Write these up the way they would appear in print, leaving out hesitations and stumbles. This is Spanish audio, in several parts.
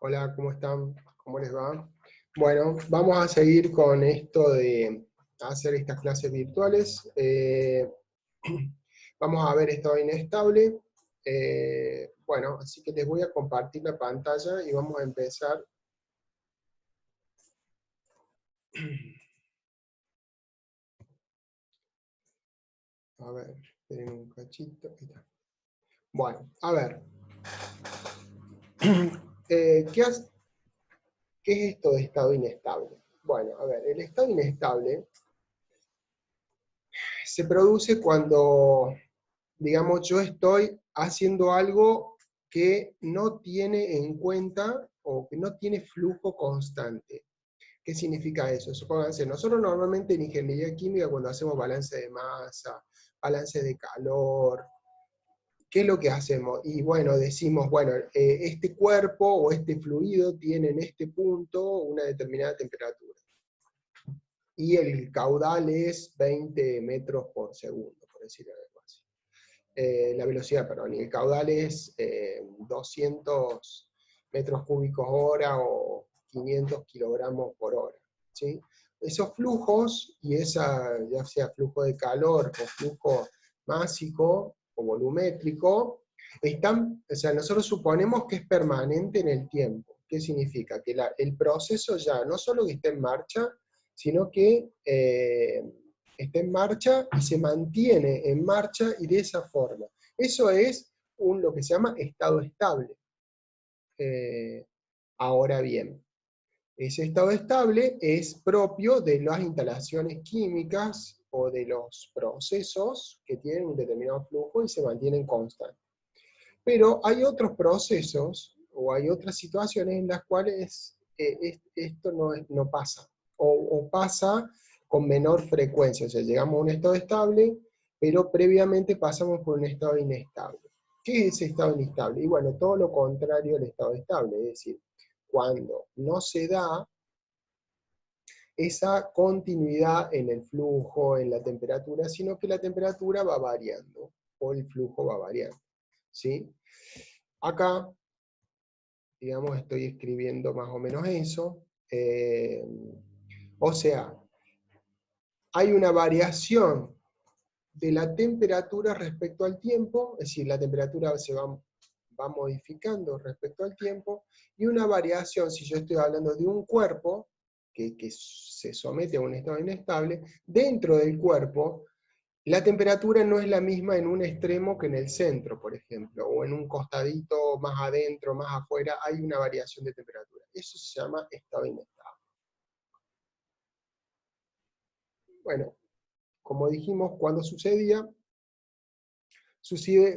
Hola, ¿cómo están? ¿Cómo les va? Bueno, vamos a seguir con esto de hacer estas clases virtuales. Vamos a ver estado inestable. Bueno, así que les voy a compartir la pantalla y vamos a empezar. A ver, esperen un cachito. Ahí está. Bueno, a ver. ¿Qué es esto de estado inestable? Bueno, a ver, el estado inestable se produce cuando, digamos, yo estoy haciendo algo que no tiene en cuenta o que no tiene flujo constante. ¿Qué significa eso? Supónganse, nosotros normalmente en ingeniería química cuando hacemos balance de masa, balance de calor, ¿qué es lo que hacemos? Y bueno, decimos, bueno, este cuerpo o este fluido tiene en este punto una determinada temperatura. Y el caudal es 20 metros por segundo, por decirlo algo así. La velocidad, perdón, y el caudal es 200 metros cúbicos hora o 500 kilogramos por hora. ¿Sí? Esos flujos, y esa, ya sea flujo de calor o flujo másico o volumétrico, o sea, nosotros suponemos que es permanente en el tiempo. ¿Qué significa? Que el proceso ya no solo que está en marcha, sino que está en marcha y se mantiene en marcha y de esa forma. Eso es lo que se llama estado estable. Ahora bien, ese estado estable es propio de las instalaciones químicas o de los procesos que tienen un determinado flujo y se mantienen constantes. Pero hay otros procesos o hay otras situaciones en las cuales esto no pasa, o pasa con menor frecuencia, o sea, llegamos a un estado estable, pero previamente pasamos por un estado inestable. ¿Qué es ese estado inestable? Y bueno, todo lo contrario al estado estable, es decir, cuando no se da esa continuidad en el flujo, en la temperatura, sino que la temperatura va variando, o el flujo va variando, ¿sí? Acá, digamos, estoy escribiendo más o menos eso. O sea, hay una variación de la temperatura respecto al tiempo, es decir, la temperatura va modificando respecto al tiempo, y una variación, si yo estoy hablando de un cuerpo que se somete a un estado inestable, dentro del cuerpo, la temperatura no es la misma en un extremo que en el centro, por ejemplo, o en un costadito más adentro, más afuera, hay una variación de temperatura. Eso se llama estado inestable. Bueno, como dijimos, cuando sucede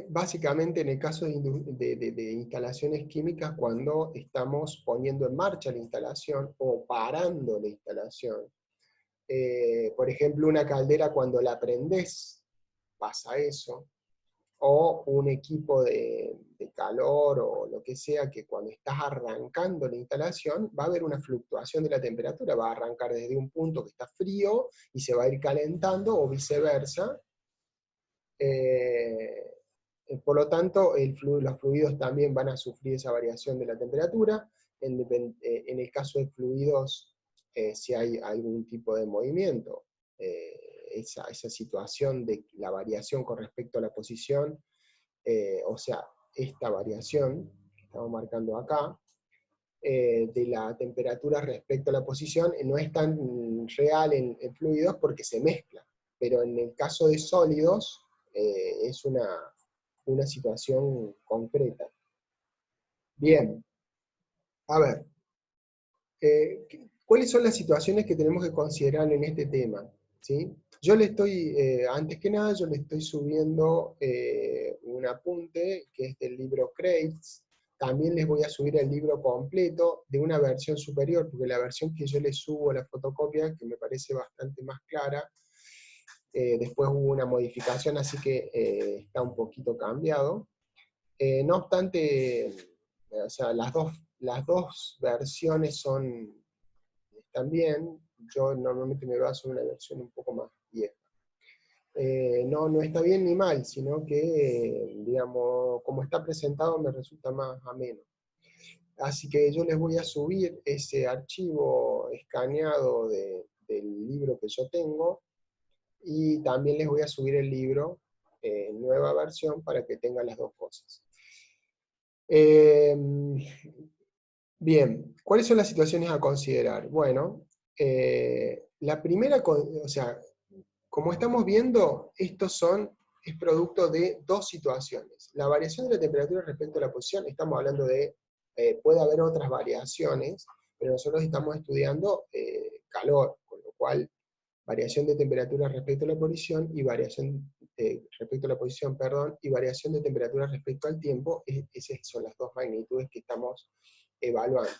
básicamente en el caso de instalaciones químicas cuando estamos poniendo en marcha la instalación o parando la instalación. Por ejemplo, una caldera cuando la prendés, pasa eso. O un equipo de calor o lo que sea, que cuando estás arrancando la instalación va a haber una fluctuación de la temperatura, va a arrancar desde un punto que está frío y se va a ir calentando o viceversa. Eh, por lo tanto, los fluidos también van a sufrir esa variación de la temperatura. En el caso de fluidos, si hay algún tipo de movimiento, esa situación de la variación con respecto a la posición, o sea, esta variación que estamos marcando acá, de la temperatura respecto a la posición, no es tan real en fluidos porque se mezcla, pero en el caso de sólidos es una situación concreta. Bien, a ver, ¿cuáles son las situaciones que tenemos que considerar en este tema? ¿Sí? Yo le estoy, antes que nada, yo le estoy subiendo un apunte que es del libro Crates. También les voy a subir el libro completo de una versión superior, porque la versión que yo les subo, la fotocopia, que me parece bastante más clara, después hubo una modificación, así que está un poquito cambiado. No obstante, o sea, las dos versiones están bien. Yo normalmente me baso en una versión un poco más vieja. No está bien ni mal, sino que, digamos, como está presentado me resulta más ameno. Así que yo les voy a subir ese archivo escaneado del libro que yo tengo, y también les voy a subir el libro en nueva versión para que tengan las dos cosas. Eh, Bien, ¿cuáles son las situaciones a considerar? Bueno, la primera, o sea, como estamos viendo, es producto de dos situaciones. La variación de la temperatura respecto a la posición, estamos hablando de, puede haber otras variaciones, pero nosotros estamos estudiando calor, con lo cual variación de temperatura respecto a la posición y variación respecto a la posición, perdón, y variación de temperatura respecto al tiempo, esas son las dos magnitudes que estamos evaluando.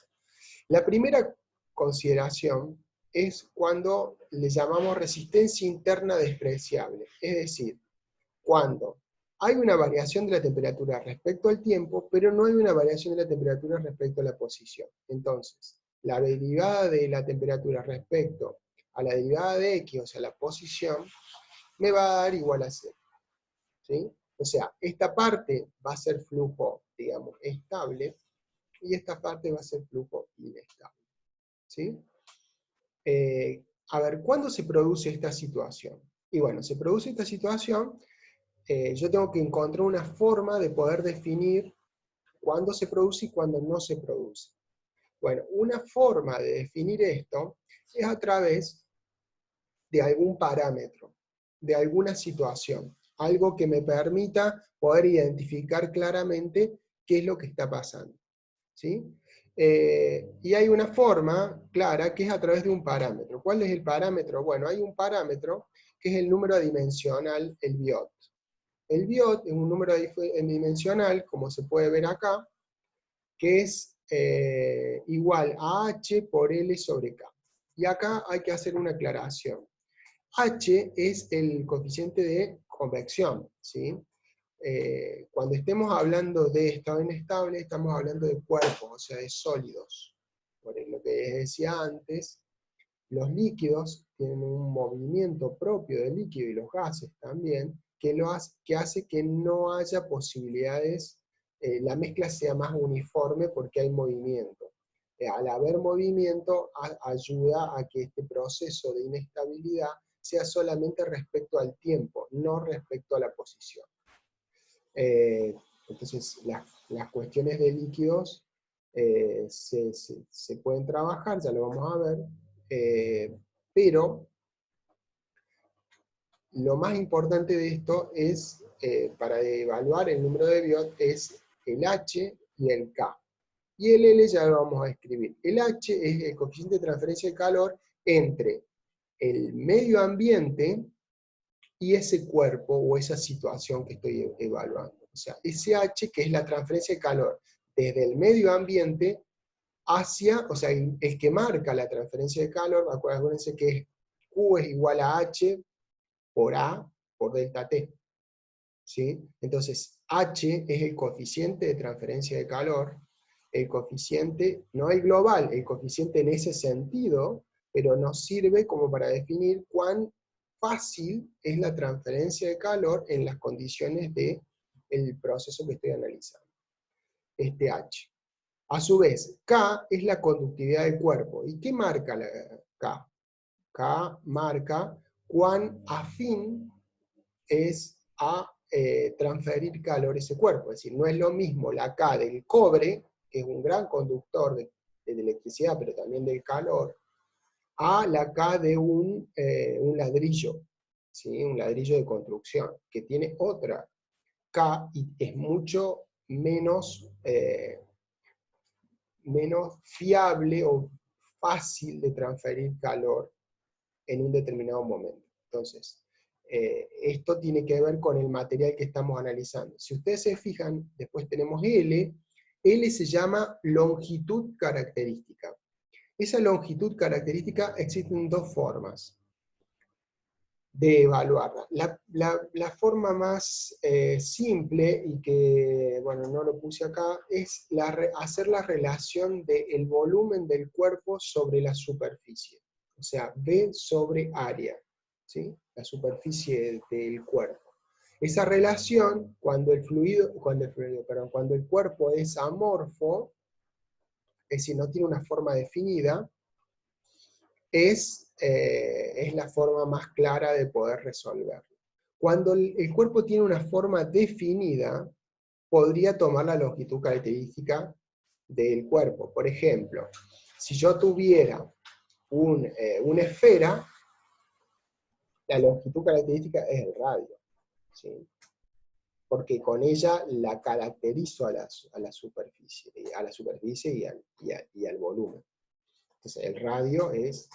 La primera consideración es cuando le llamamos resistencia interna despreciable, es decir, cuando hay una variación de la temperatura respecto al tiempo, pero no hay una variación de la temperatura respecto a la posición. Entonces, la derivada de la temperatura respecto a la derivada de x, o sea, la posición, me va a dar igual a 0. ¿Sí? O sea, esta parte va a ser flujo, digamos, estable, y esta parte va a ser flujo inestable. ¿Sí? A ver, ¿cuándo se produce esta situación? Y bueno, se produce esta situación, yo tengo que encontrar una forma de poder definir cuándo se produce y cuándo no se produce. Bueno, una forma de definir esto es a través de algún parámetro, de alguna situación, algo que me permita poder identificar claramente qué es lo que está pasando. ¿Sí? Y hay una forma clara que es a través de un parámetro. ¿Cuál es el parámetro? Bueno, hay un parámetro que es el número adimensional, el biot. El biot es un número adimensional, como se puede ver acá, que es igual a h por L sobre K. Y acá hay que hacer una aclaración. H es el coeficiente de convección, ¿sí? Cuando estemos hablando de estado inestable, estamos hablando de cuerpos, o sea, de sólidos. Por lo que decía antes, los líquidos tienen un movimiento propio del líquido, y los gases también, que hace que no haya posibilidades, la mezcla sea más uniforme porque hay movimiento. Al haber movimiento, ayuda a que este proceso de inestabilidad sea solamente respecto al tiempo, no respecto a la posición. Entonces, las cuestiones de líquidos se pueden trabajar, ya lo vamos a ver, pero lo más importante de esto es, para evaluar el número de Biot, es el H y el K. Y el L ya lo vamos a escribir. El H es el coeficiente de transferencia de calor entre el medio ambiente y ese cuerpo o esa situación que estoy evaluando. O sea, ese H, que es la transferencia de calor desde el medio ambiente hacia, o sea, el que marca la transferencia de calor, acuérdense que Q es igual a H por A por delta T. ¿Sí? Entonces, H es el coeficiente de transferencia de calor, el coeficiente, no el global, el coeficiente en ese sentido, pero nos sirve como para definir cuán fácil es la transferencia de calor en las condiciones del proceso que estoy analizando. Este H. A su vez, K es la conductividad del cuerpo. ¿Y qué marca la K? K marca cuán afín es a transferir calor a ese cuerpo. Es decir, no es lo mismo la K del cobre, que es un gran conductor de electricidad, pero también del calor, a la K de un ladrillo, ¿sí? Un ladrillo de construcción, que tiene otra K y es mucho menos, menos fiable o fácil de transferir calor en un determinado momento. Entonces, esto tiene que ver con el material que estamos analizando. Si ustedes se fijan, después tenemos L. L se llama longitud característica. Esa longitud característica existen dos formas de evaluarla. La forma más simple, y que, bueno, no lo puse acá, es hacer la relación del volumen del cuerpo sobre la superficie. O sea, V sobre área, ¿sí? La superficie del cuerpo. Esa relación, cuando el cuerpo es amorfo, es decir, no tiene una forma definida, es la forma más clara de poder resolverlo. Cuando el cuerpo tiene una forma definida, podría tomar la longitud característica del cuerpo. Por ejemplo, si yo tuviera una esfera, la longitud característica es el radio, ¿sí? Porque con ella la caracterizo a la superficie y al volumen. Entonces el radio es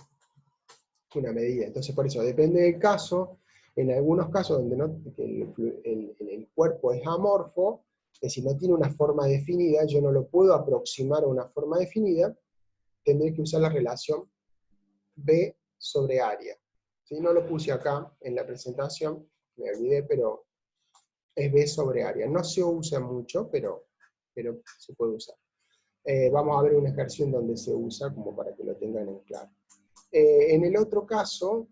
una medida. Entonces por eso depende del caso. En algunos casos donde el cuerpo es amorfo, es decir, no tiene una forma definida, yo no lo puedo aproximar a una forma definida, tendré que usar la relación B sobre área. ¿Sí? No lo puse acá en la presentación, me olvidé, pero es B sobre área. No se usa mucho, pero se puede usar. Vamos a ver un ejercicio en donde se usa, como para que lo tengan en claro. En el otro caso,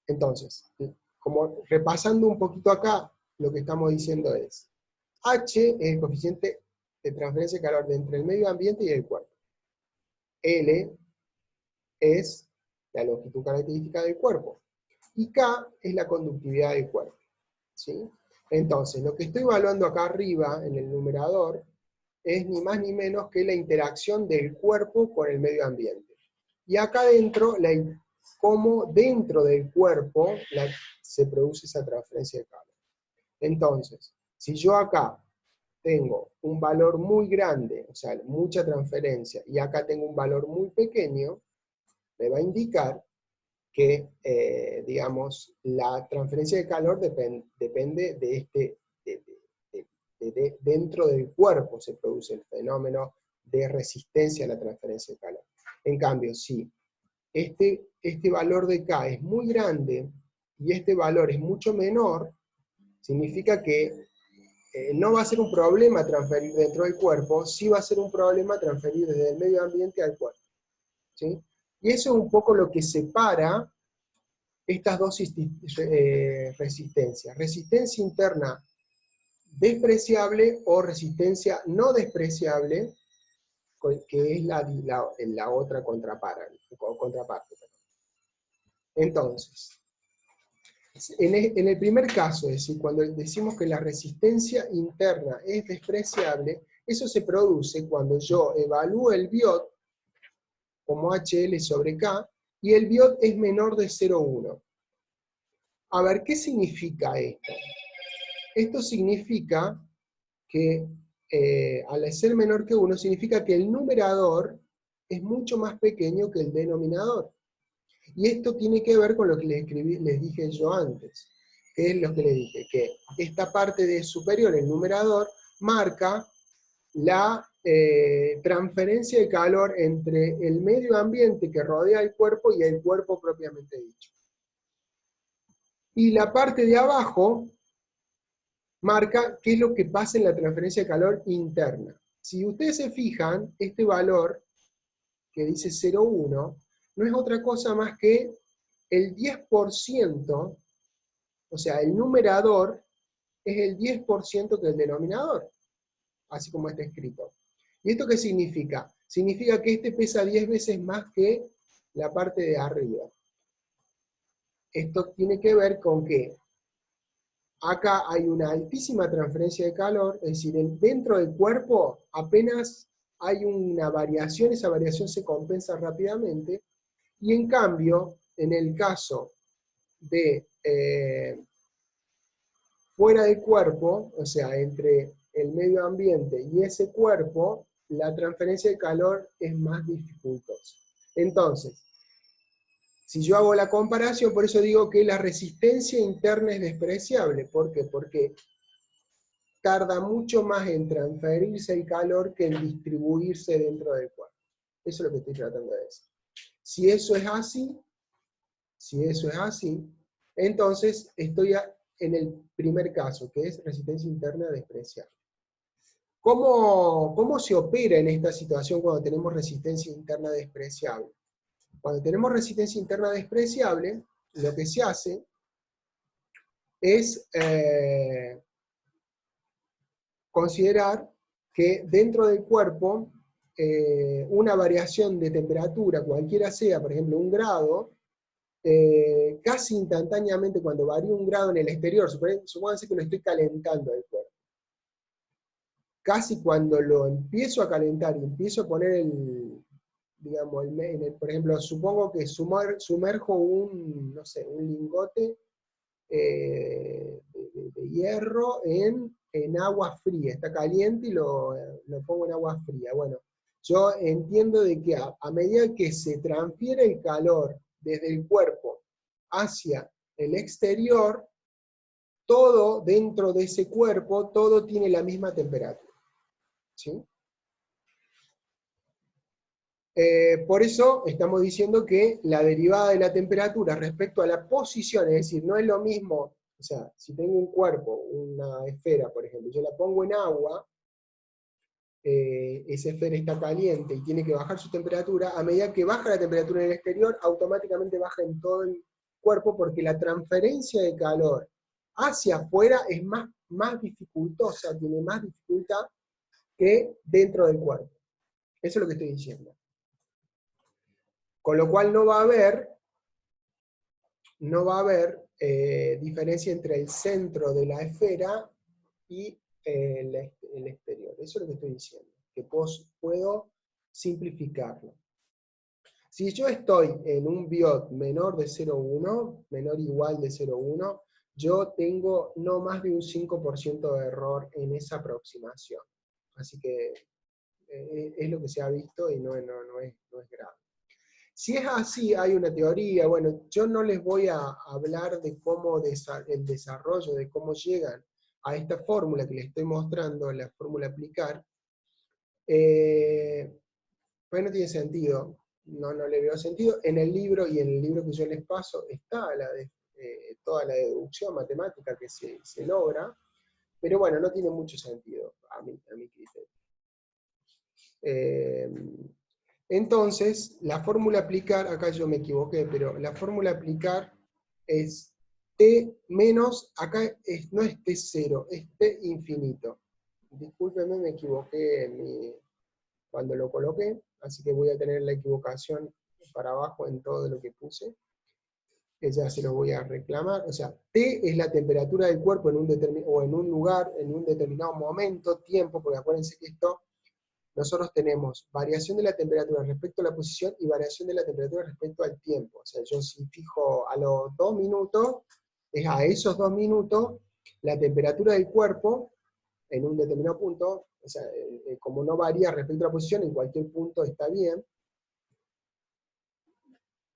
entonces, como repasando un poquito acá, lo que estamos diciendo es, H es el coeficiente de transferencia de calor entre el medio ambiente y el cuerpo. L es la longitud característica del cuerpo. Y K es la conductividad del cuerpo. ¿Sí? Entonces, lo que estoy evaluando acá arriba, en el numerador, es ni más ni menos que la interacción del cuerpo con el medio ambiente. Y acá adentro, cómo dentro del cuerpo se produce esa transferencia de calor. Entonces, si yo acá tengo un valor muy grande, o sea, mucha transferencia, y acá tengo un valor muy pequeño, me va a indicar que, digamos, la transferencia de calor depende de dentro del cuerpo se produce el fenómeno de resistencia a la transferencia de calor. En cambio, si este valor de K es muy grande y este valor es mucho menor, significa que no va a ser un problema transferir dentro del cuerpo, sí va a ser un problema transferir desde el medio ambiente al cuerpo. ¿Sí? Y eso es un poco lo que separa estas dos resistencias. Resistencia interna despreciable o resistencia no despreciable, que es la otra contraparte. Entonces, en el primer caso, es decir, cuando decimos que la resistencia interna es despreciable, eso se produce cuando yo evalúo el biot como HL sobre K, y el biot es menor de 0,1. A ver, ¿qué significa esto? Esto significa que al ser menor que 1, significa que el numerador es mucho más pequeño que el denominador. Y esto tiene que ver con lo que les dije yo antes, que es lo que les dije, que esta parte de superior, el numerador, marca la transferencia de calor entre el medio ambiente que rodea el cuerpo y el cuerpo propiamente dicho. Y la parte de abajo marca qué es lo que pasa en la transferencia de calor interna. Si ustedes se fijan, este valor que dice 0,1 no es otra cosa más que el 10%, o sea, el numerador es el 10% que el denominador, así como está escrito. ¿Y esto qué significa? Significa que este pesa 10 veces más que la parte de arriba. Esto tiene que ver con que acá hay una altísima transferencia de calor, es decir, dentro del cuerpo apenas hay una variación, esa variación se compensa rápidamente, y en cambio, en el caso de fuera del cuerpo, o sea, entre el medio ambiente y ese cuerpo, la transferencia de calor es más dificultosa. Entonces, si yo hago la comparación, por eso digo que la resistencia interna es despreciable. ¿Por qué? Porque tarda mucho más en transferirse el calor que en distribuirse dentro del cuerpo. Eso es lo que estoy tratando de decir. Si eso es así, entonces estoy en el primer caso, que es resistencia interna despreciable. ¿Cómo se opera en esta situación cuando tenemos resistencia interna despreciable? Cuando tenemos resistencia interna despreciable, lo que se hace es considerar que dentro del cuerpo, una variación de temperatura, cualquiera sea, por ejemplo, 1 grado, casi instantáneamente cuando varía 1 grado en el exterior, supónganse que lo estoy calentando el cuerpo. Casi cuando lo empiezo a calentar y empiezo a poner digamos, por ejemplo, supongo que sumerjo no sé, un lingote de hierro en agua fría, está caliente y lo pongo en agua fría. Bueno, yo entiendo de que a medida que se transfiere el calor desde el cuerpo hacia el exterior, todo dentro de ese cuerpo, todo tiene la misma temperatura. ¿Sí? Por eso estamos diciendo que la derivada de la temperatura respecto a la posición, es decir, no es lo mismo, o sea, si tengo un cuerpo, una esfera, por ejemplo, yo la pongo en agua, esa esfera está caliente y tiene que bajar su temperatura, a medida que baja la temperatura en el exterior, automáticamente baja en todo el cuerpo porque la transferencia de calor hacia afuera es más dificultosa, tiene más dificultad que dentro del cuerpo. Eso es lo que estoy diciendo. Con lo cual no va a haber diferencia entre el centro de la esfera y el exterior. Eso es lo que estoy diciendo, que puedo simplificarlo. Si yo estoy en un biot menor de 0,1, menor o igual de 0,1, yo tengo no más de un 5% de error en esa aproximación. Así que es lo que se ha visto y no es grave. Si es así, hay una teoría, bueno, yo no les voy a hablar de cómo el desarrollo, de cómo llegan a esta fórmula que les estoy mostrando, la fórmula aplicar, pues no tiene sentido, no le veo sentido. En el libro y en el libro que yo les paso está toda la deducción matemática que se logra, pero bueno, no tiene mucho sentido a mi criterio. Entonces, la fórmula aplicar, acá yo me equivoqué, pero la fórmula aplicar es t menos, acá no es t0, es t infinito. Discúlpenme, me equivoqué cuando lo coloqué, así que voy a tener la equivocación para abajo en todo lo que puse. Ya se los voy a reclamar. O sea, T es la temperatura del cuerpo en un lugar, en un determinado momento, tiempo, porque acuérdense que nosotros tenemos variación de la temperatura respecto a la posición y variación de la temperatura respecto al tiempo. O sea, yo si fijo a los 2 minutos, es a esos 2 minutos, la temperatura del cuerpo en un determinado punto, o sea, como no varía respecto a la posición, en cualquier punto está bien,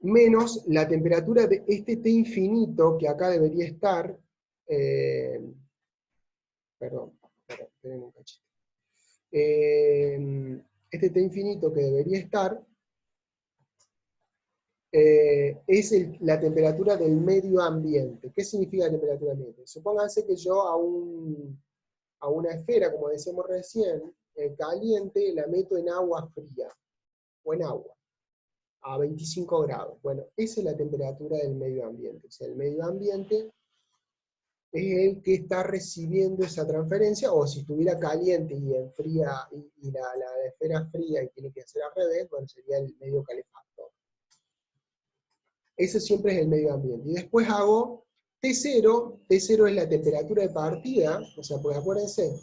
menos la temperatura de este T infinito, que acá debería estar, perdón, esperen un cachito. Este T infinito que debería estar, es la temperatura del medio ambiente. ¿Qué significa la temperatura del medio ambiente? Supónganse que yo a una esfera, como decíamos recién, caliente, la meto en agua fría, o en agua, a 25 grados. Bueno, esa es la temperatura del medio ambiente. O sea, el medio ambiente es el que está recibiendo esa transferencia, o si estuviera caliente y enfría, y la esfera fría y tiene que hacer al revés, bueno, sería el medio calefactor. Ese siempre es el medio ambiente. Y después hago T0, T0 es la temperatura de partida, o sea, pues acuérdense,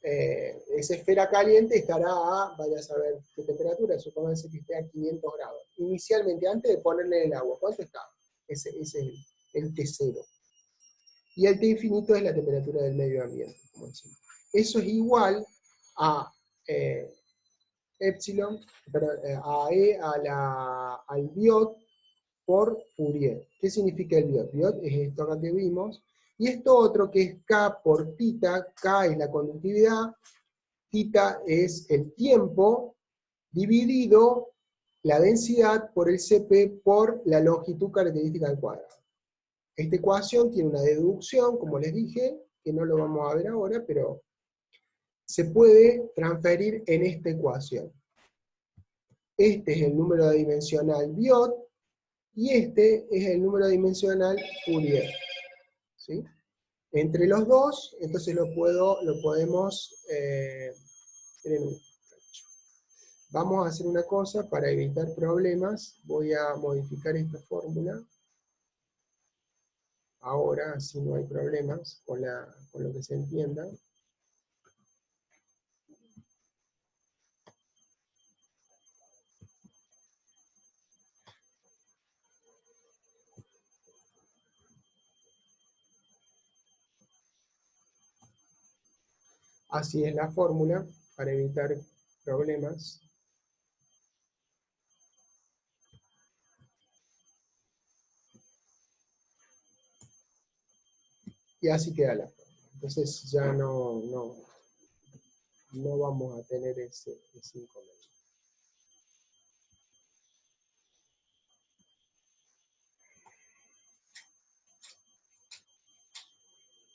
esa esfera caliente estará vaya a saber qué temperatura, supónganse que esté a 500 grados. Inicialmente, antes de ponerle el agua, ¿cuánto está? Ese es el T0. Y el T infinito es la temperatura del medio ambiente, como decimos. Eso es igual a epsilon, perdón, a E al biot por Fourier. ¿Qué significa el biot? Biot es esto acá que vimos, y esto otro que es K por tita, K es la conductividad, tita es el tiempo, dividido la densidad por el Cp por la longitud característica al cuadrado. Esta ecuación tiene una deducción, como les dije, que no lo vamos a ver ahora, pero se puede transferir en esta ecuación. Este es el número dimensional Biot, y este es el número dimensional Fourier. ¿Sí? entre los dos, entonces lo podemos... vamos a hacer una cosa para evitar problemas. Voy a modificar esta fórmula. Ahora, así no hay problemas con lo que se entienda. Así es la fórmula para evitar problemas. Y así queda la fórmula. Entonces ya no vamos a tener ese inconveniente.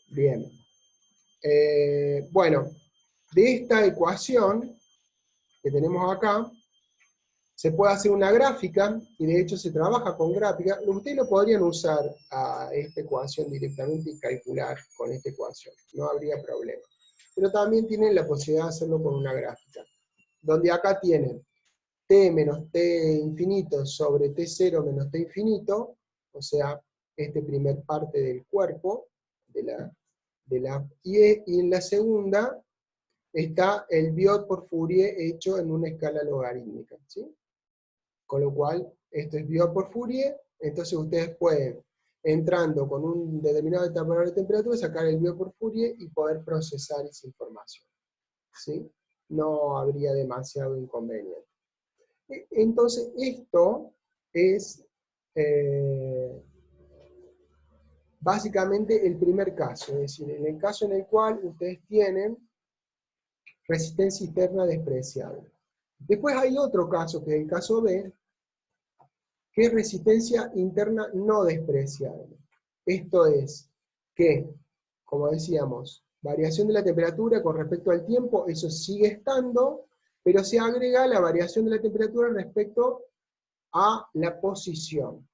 Bien. Bueno, de esta ecuación que tenemos acá, se puede hacer una gráfica, y de hecho se trabaja con gráfica. Ustedes lo podrían usar a esta ecuación directamente y calcular con esta ecuación, no habría problema. Pero también tienen la posibilidad de hacerlo con una gráfica, donde acá tienen t menos t infinito sobre t0 menos t infinito, o sea, este primer parte del cuerpo, y en la segunda está el Biot por Fourier hecho en una escala logarítmica, ¿sí? Con lo cual, esto es Biot por Fourier, entonces ustedes pueden, entrando con un determinado etapador de temperatura, sacar el Biot por Fourier y poder procesar esa información, ¿sí? No habría demasiado inconveniente. Entonces, esto es básicamente el primer caso, es decir, en el caso en el cual ustedes tienen resistencia interna despreciable. Después hay otro caso, que es el caso B, que es resistencia interna no despreciable. Esto es que, como decíamos, variación de la temperatura con respecto al tiempo, eso sigue estando, pero se agrega la variación de la temperatura respecto a la posición.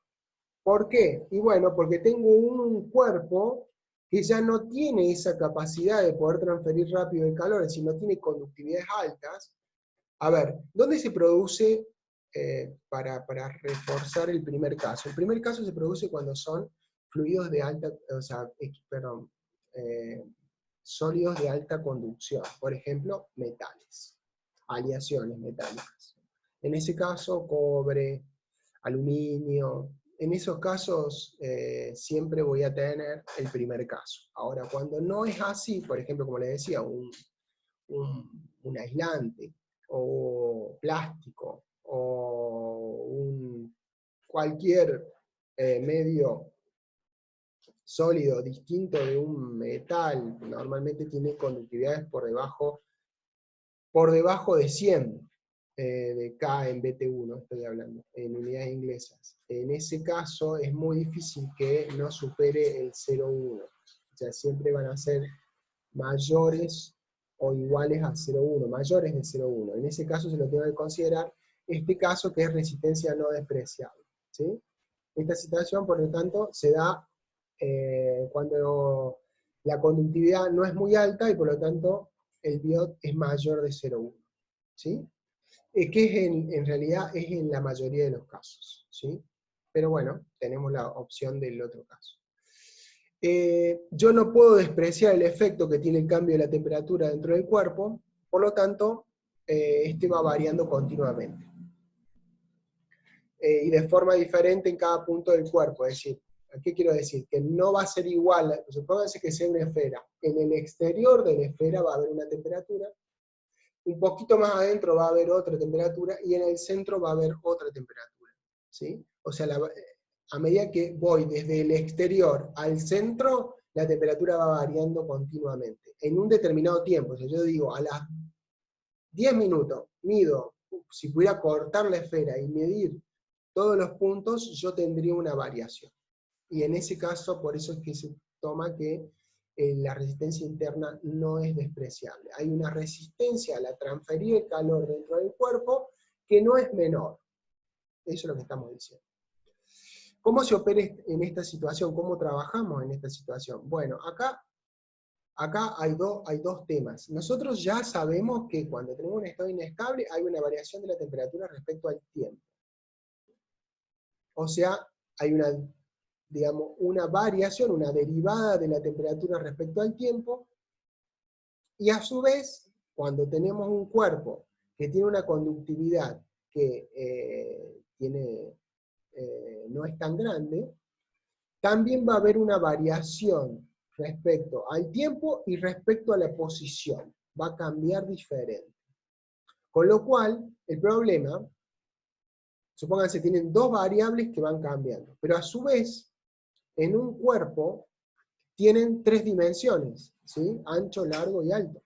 ¿Por qué? Y bueno, porque tengo un cuerpo que ya no tiene esa capacidad de poder transferir rápido el calor, es decir, no tiene conductividades altas. A ver, ¿dónde se produce, para reforzar el primer caso? El primer caso se produce cuando son fluidos de alta, o sea, perdón, sólidos de alta conducción, por ejemplo, metales, aleaciones metálicas. En ese caso, cobre, aluminio, en esos casos siempre voy a tener el primer caso. Ahora, cuando no es así, por ejemplo, como les decía, un aislante, o plástico, o cualquier medio sólido distinto de un metal, normalmente tiene conductividades por debajo de 100 de K en BT1, estoy hablando, en unidades inglesas. En ese caso es muy difícil que no supere el 0,1. O sea, siempre van a ser mayores o iguales a 0,1, mayores de 0,1. En ese caso se lo tengo que considerar este caso, que es resistencia no despreciable, ¿sí? Esta situación, por lo tanto, se da cuando la conductividad no es muy alta y por lo tanto el Biot es mayor de 0,1, ¿sí? Que es en realidad es en la mayoría de los casos, ¿sí? Pero bueno, tenemos la opción del otro caso. Yo no puedo despreciar el efecto que tiene el cambio de la temperatura dentro del cuerpo, por lo tanto, este va variando continuamente. Y de forma diferente en cada punto del cuerpo, es decir, ¿qué quiero decir? Que no va a ser igual, supónganse que sea una esfera, en el exterior de la esfera va a haber una temperatura, un poquito más adentro va a haber otra temperatura, y en el centro va a haber otra temperatura, ¿sí? O sea, a medida que voy desde el exterior al centro, la temperatura va variando continuamente, en un determinado tiempo. O sea, yo digo, a las 10 minutos, mido, si pudiera cortar la esfera y medir todos los puntos, yo tendría una variación. Y en ese caso, por eso es que se toma que la resistencia interna no es despreciable. Hay una resistencia a la transferir el calor dentro del cuerpo que no es menor. Eso es lo que estamos diciendo. ¿Cómo se opera en esta situación? ¿Cómo trabajamos en esta situación? Bueno, acá acá hay dos temas. Nosotros ya sabemos que cuando tenemos un estado inestable hay una variación de la temperatura respecto al tiempo. O sea, hay digamos, una variación, una derivada de la temperatura respecto al tiempo, y a su vez, cuando tenemos un cuerpo que tiene una conductividad que no es tan grande, también va a haber una variación respecto al tiempo y respecto a la posición. Va a cambiar diferente. Con lo cual, el problema, supónganse, tienen dos variables que van cambiando, pero a su vez, en un cuerpo, tienen tres dimensiones, ¿sí? Ancho, largo y alto,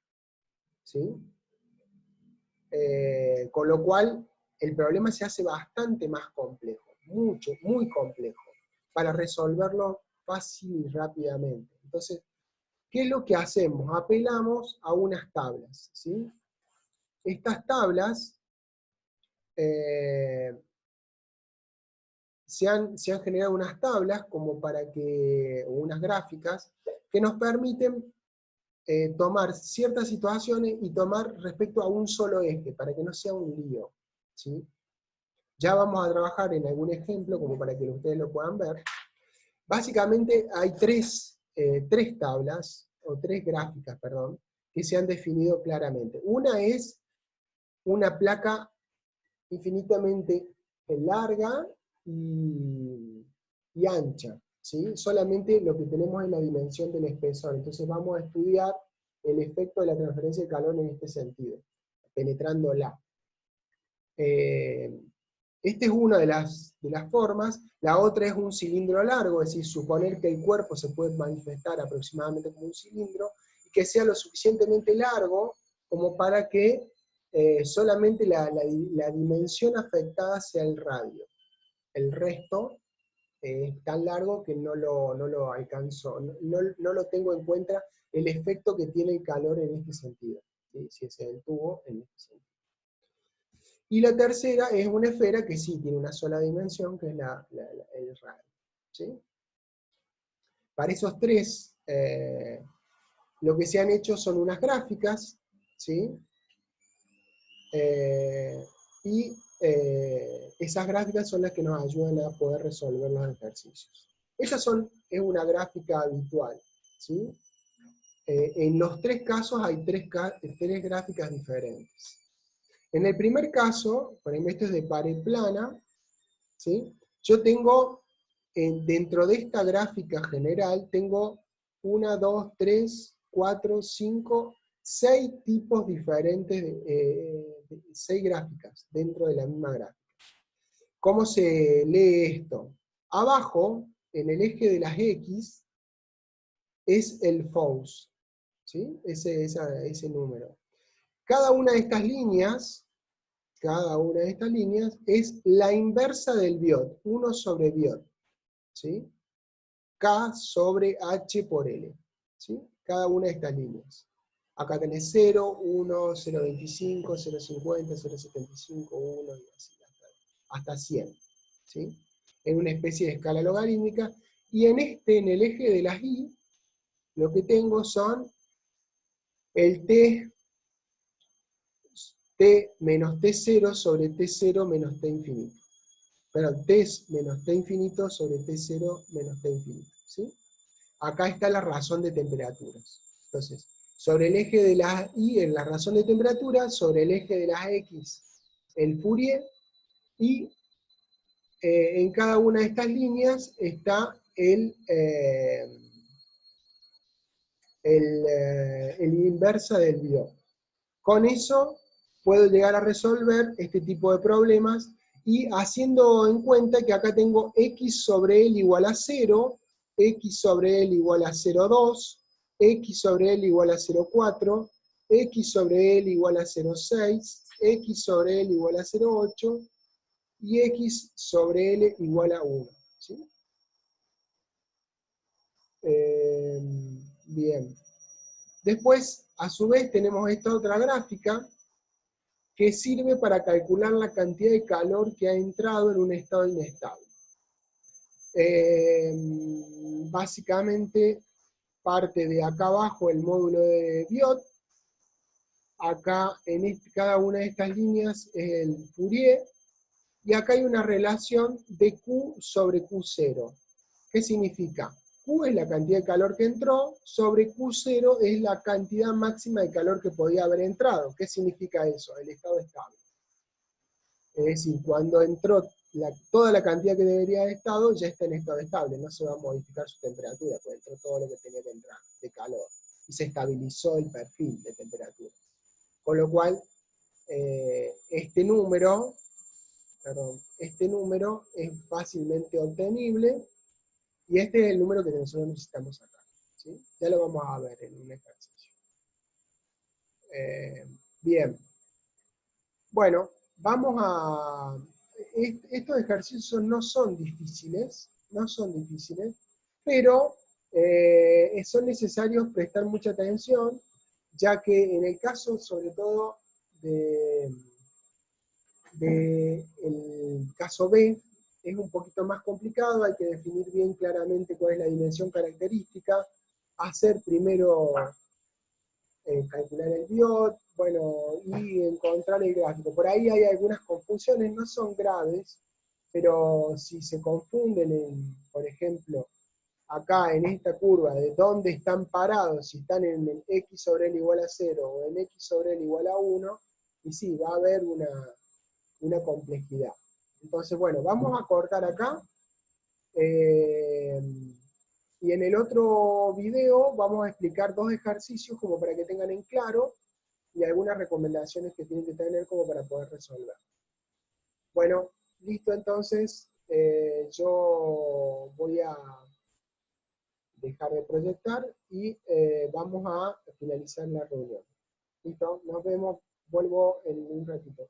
¿sí? Con lo cual, el problema se hace bastante más complejo, muy complejo, para resolverlo fácil y rápidamente. Entonces, ¿qué es lo que hacemos? Apelamos a unas tablas, ¿sí? Estas tablas se han generado unas tablas como o unas gráficas que nos permiten tomar ciertas situaciones y tomar respecto a un solo eje, para que no sea un lío, ¿sí? Ya vamos a trabajar en algún ejemplo, como para que ustedes lo puedan ver. Básicamente hay tres tablas, o tres gráficas, perdón, que se han definido claramente. Una es una placa infinitamente larga y ancha, ¿sí? Solamente lo que tenemos es la dimensión del espesor. Entonces vamos a estudiar el efecto de la transferencia de calor en este sentido, penetrándola. Esta es una de las formas. La otra es un cilindro largo, es decir, suponer que el cuerpo se puede manifestar aproximadamente como un cilindro, y que sea lo suficientemente largo como para que solamente la dimensión afectada sea el radio. El resto es tan largo que no lo alcanzo, no lo tengo en cuenta el efecto que tiene el calor en este sentido, ¿sí? Si ese es el tubo, en este sentido. Y la tercera es una esfera que sí tiene una sola dimensión, que es el radio, ¿sí? Para esos tres, lo que se han hecho son unas gráficas, ¿sí? Y esas gráficas son las que nos ayudan a poder resolver los ejercicios. Es una gráfica habitual, ¿sí? En los tres casos hay tres gráficas diferentes. En el primer caso, por ejemplo, esto es de pared plana, ¿sí? Yo tengo, dentro de esta gráfica general, tengo 1, 2, 3, 4, 5, 6 tipos diferentes, 6 gráficas dentro de la misma gráfica. ¿Cómo se lee esto? Abajo, en el eje de las X, es el FOUS, ¿sí? Ese número. Cada una de estas líneas es la inversa del biot, 1 sobre biot, ¿sí? K sobre H por L, ¿sí? Cada una de estas líneas. Acá tenés 0, 1, 0.25, 0.50, 0.75, 1, y así, hasta 100, ¿sí? En una especie de escala logarítmica. Y en el eje de las Y, lo que tengo son el T menos T0 sobre T0 menos T infinito. Perdón, T menos T infinito sobre T0 menos T infinito, ¿sí? Acá está la razón de temperaturas. Entonces, sobre el eje de las Y en la razón de temperatura, sobre el eje de las X el Fourier, y en cada una de estas líneas está el inversa del biot. Con eso puedo llegar a resolver este tipo de problemas, y haciendo en cuenta que acá tengo x sobre L igual a 0, x sobre L igual a 0,2, x sobre L igual a 0,4, x sobre L igual a 0,6, x sobre L igual a 0,8, y x sobre L igual a 1. ¿Sí? Bien. Después, a su vez, tenemos esta otra gráfica que sirve para calcular la cantidad de calor que ha entrado en un estado inestable. Básicamente, parte de acá abajo el módulo de Biot. Acá en cada una de estas líneas es el Fourier. Y acá hay una relación de Q sobre Q0. ¿Qué significa? Q es la cantidad de calor que entró, sobre Q0 es la cantidad máxima de calor que podía haber entrado. ¿Qué significa eso? El estado estable. Es decir, cuando entró toda la cantidad que debería haber estado, ya está en estado estable, no se va a modificar su temperatura, porque entró todo lo que tenía que entrar de calor. Y se estabilizó el perfil de temperatura. Con lo cual, este número es fácilmente obtenible, y este es el número que nosotros necesitamos acá. ¿Sí? Ya lo vamos a ver en un ejercicio. Bien. Bueno, vamos a... Estos ejercicios no son difíciles, pero son necesarios prestar mucha atención, ya que en el caso, sobre todo, el caso B, es un poquito más complicado, hay que definir bien claramente cuál es la dimensión característica, hacer primero, calcular el biot, bueno, y encontrar el gráfico. Por ahí hay algunas confusiones, no son graves, pero si se confunden, por ejemplo, acá en esta curva, de dónde están parados, si están en el x sobre l igual a 0 o en x sobre l igual a 1, y sí, va a haber una complejidad. Entonces, bueno, vamos a cortar acá. Y en el otro video vamos a explicar 2 ejercicios como para que tengan en claro, y algunas recomendaciones que tienen que tener como para poder resolver. Bueno, listo entonces, yo voy a dejar de proyectar y vamos a finalizar la reunión. Listo, nos vemos, vuelvo en un ratito.